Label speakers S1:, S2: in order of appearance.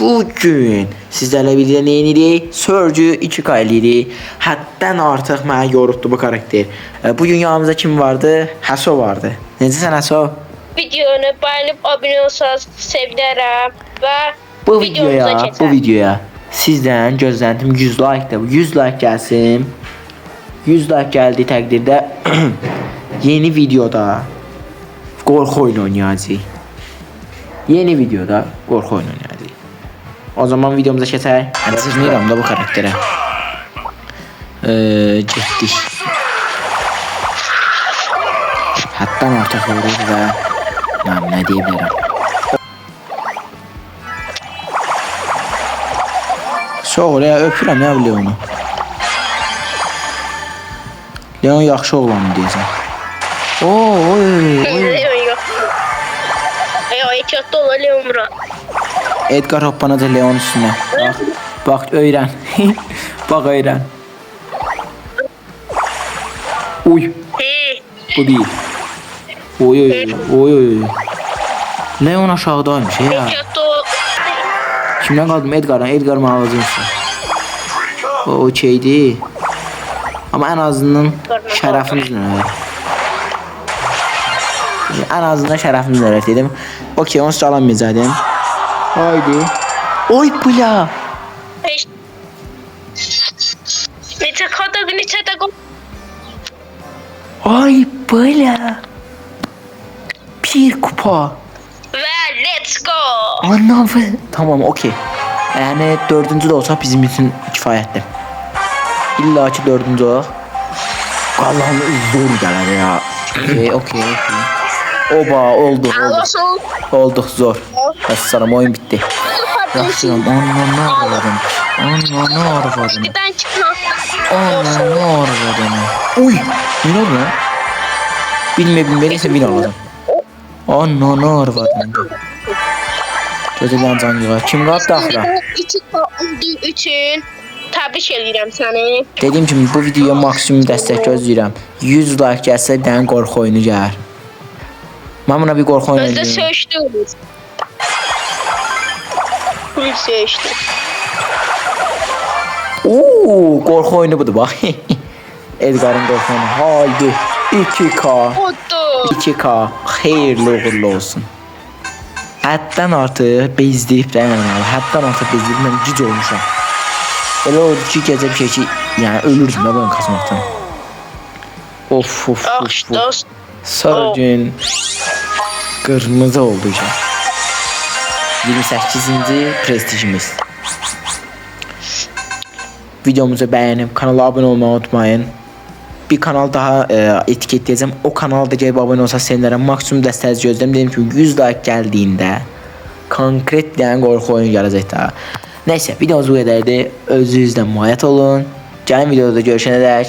S1: Bugün sizlərlə birlikdə nə edirik? Surge'ü 2K eləyirik. Həddən artıq mənə yorubdu bu karakter. Bugün yanımızda kim vardı? Həso vardı. Necəsən Həso?
S2: Videonu beğenip abone olsanız sevinirim və
S1: Bu
S2: videomuza keçək.
S1: videoya sizdən gözləntim 100 like-dır. 100 like gəlsin. 100 like gəldiyi təqdirdə yeni videoda qorxu oyunu oynayacağıq. Yeni videoda qorxu oyunu oynayacağıq. O zaman videomuza keçək. Hazırlayıram da bu karakterə. Getdik. Həddən artıq vurur və mən nə deyə bilərəm. Sonra öpürəm ya Leonu. Leon yaxşı oğlandı deyəsən.
S2: Leon yok. Ehtiyatlı ol Leon Murat.
S1: Edgar hoppanadır Leon üstüne. Bak öğren. Bak öğren. Uy. Bu değil. Oy. Leon aşağıdaymış ya.
S2: Ehtiyatlı ol.
S1: Kimden kaldım? Edgar'dan. Edgar mağazın üstü. O şeydi. Ama en azından şərəfimiz nə? En azından şərəfimiz nə dedim. Okey, onu salamayacaqdım. Haydi. Oy bula.
S2: Neçə kadar
S1: Ay bula. Bir kupa.
S2: və let's go.
S1: Anladım. Tamam, okey. Yani dördüncü de olsa bizim için kifayetli. İlla ki dördüncü olaq. Allah'ım zor gələr ya. Okey. Oba, olduq. Olduq zor. Əssalam, oyun bitti. Yaxşıyam, ananı arvadım.
S2: Birdən çıxma.
S1: Ananı arvadım. Uy, ne oldu lan? Bilməyəsə win alacağım. Ananı arvadım. Gözələn can yığar. Kim qaldı axıra?
S2: 2K olduğu üçün təbrik edirəm səni.
S1: Dediyim kimi bu videoya maksimum dəstək gözləyirəm. 100 like gəlsə bir dənə qorxu oyunu gələr. Mən buna bir qorxu oyunu
S2: Özdə
S1: oynayacağım.
S2: söüşdük. Full söüşdük.
S1: Qorxu oyunu budur bax. Edgar'ın qorxu oyunu. Haydi 2K.
S2: Oldu.
S1: 2K. Xeyirli uğurlu olsun. Həddən artıq bezdiyib dayanamalı. Həddən artıq bezdiyib mən gic olmuşam. Elə oldu ki gecə bir şey ki, yəni ölürdüm ya bunu kazmaqdan. Of.
S2: Dost.
S1: Sarı gün qırmızı oldu ya. 28-ci prestijimiz. Videomuzu bəyənib kanala abunə olmayı unutmayın. Bir kanal daha etiketləyəcəm. O kanalda gəlib abunə olsa sevinirim. Maksimum dəstənizi gözləyirəm. Dedim ki 100 like gəldiyində konkret yəni qorxu oyunu gələcək daha. Nəysə, videomuz bu qədərdir. Özünüzdən muayət olun. Gəlin videoda görüşənədək.